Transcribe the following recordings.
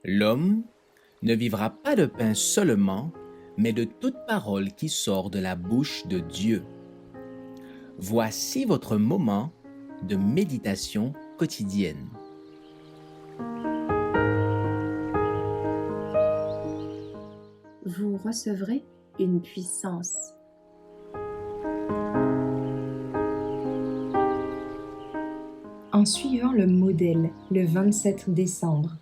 L'homme ne vivra pas de pain seulement, mais de toute parole qui sort de la bouche de Dieu. Voici votre moment de méditation quotidienne. Vous recevrez une puissance. En suivant le modèle le 27 décembre.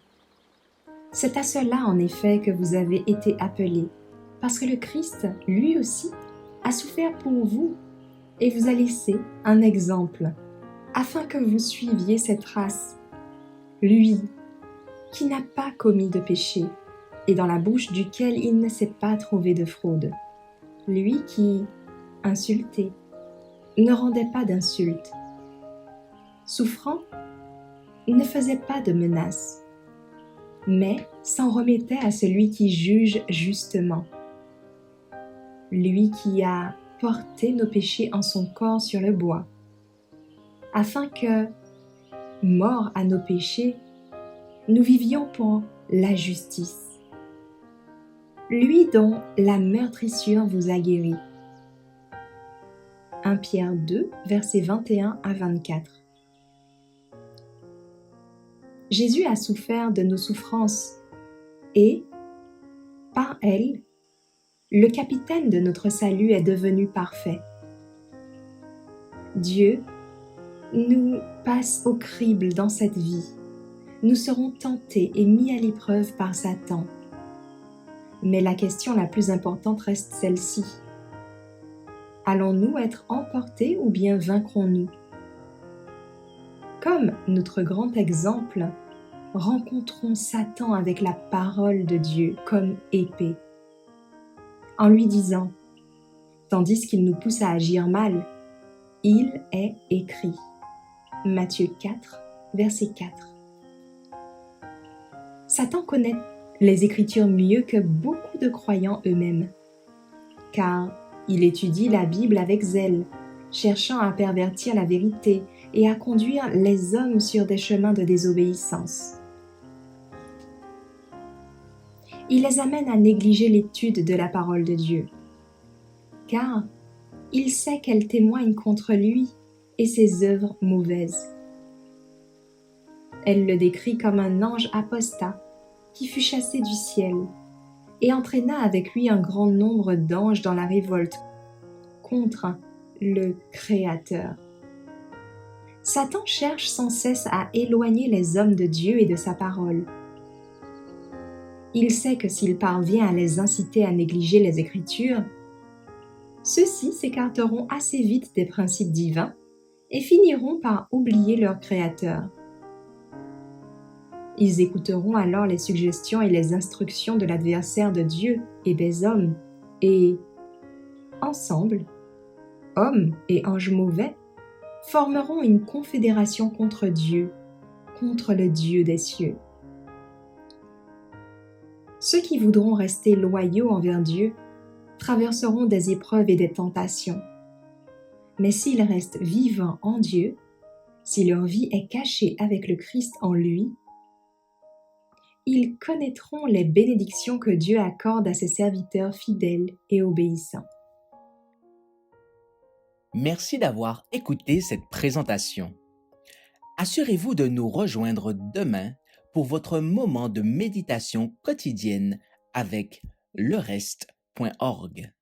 C'est à cela en effet que vous avez été appelés, parce que le Christ, lui aussi, a souffert pour vous et vous a laissé un exemple, afin que vous suiviez cette trace. Lui, qui n'a pas commis de péché, et dans la bouche duquel il ne s'est pas trouvé de fraude. Lui qui, insulté, ne rendait pas d'insulte. Souffrant, ne faisait pas de menaces, mais s'en remettait à celui qui juge justement. Lui qui a porté nos péchés en son corps sur le bois, afin que, morts à nos péchés, nous vivions pour la justice. Lui dont la meurtrissure vous a guéri. 1 Pierre 2, versets 21 à 24. Jésus a souffert de nos souffrances et, par elles, le capitaine de notre salut est devenu parfait. Dieu nous passe au crible dans cette vie. Nous serons tentés et mis à l'épreuve par Satan. Mais la question la plus importante reste celle-ci. Allons-nous être emportés ou bien vaincrons-nous? Comme notre grand exemple, rencontrons Satan avec la parole de Dieu comme épée, en lui disant, tandis qu'il nous pousse à agir mal, il est écrit. Matthieu 4, verset 4. Satan connaît les Écritures mieux que beaucoup de croyants eux-mêmes, car il étudie la Bible avec zèle, cherchant à pervertir la vérité et à conduire les hommes sur des chemins de désobéissance. Il les amène à négliger l'étude de la parole de Dieu, car il sait qu'elle témoigne contre lui et ses œuvres mauvaises. Elle le décrit comme un ange apostat qui fut chassé du ciel et entraîna avec lui un grand nombre d'anges dans la révolte contre le Créateur. Satan cherche sans cesse à éloigner les hommes de Dieu et de sa parole. Il sait que s'il parvient à les inciter à négliger les Écritures, ceux-ci s'écarteront assez vite des principes divins et finiront par oublier leur Créateur. Ils écouteront alors les suggestions et les instructions de l'adversaire de Dieu et des hommes, et, ensemble, hommes et anges mauvais, formeront une confédération contre Dieu, contre le Dieu des cieux. Ceux qui voudront rester loyaux envers Dieu traverseront des épreuves et des tentations. Mais s'ils restent vivants en Dieu, si leur vie est cachée avec le Christ en lui, ils connaîtront les bénédictions que Dieu accorde à ses serviteurs fidèles et obéissants. Merci d'avoir écouté cette présentation. Assurez-vous de nous rejoindre demain pour votre moment de méditation quotidienne avec lereste.org.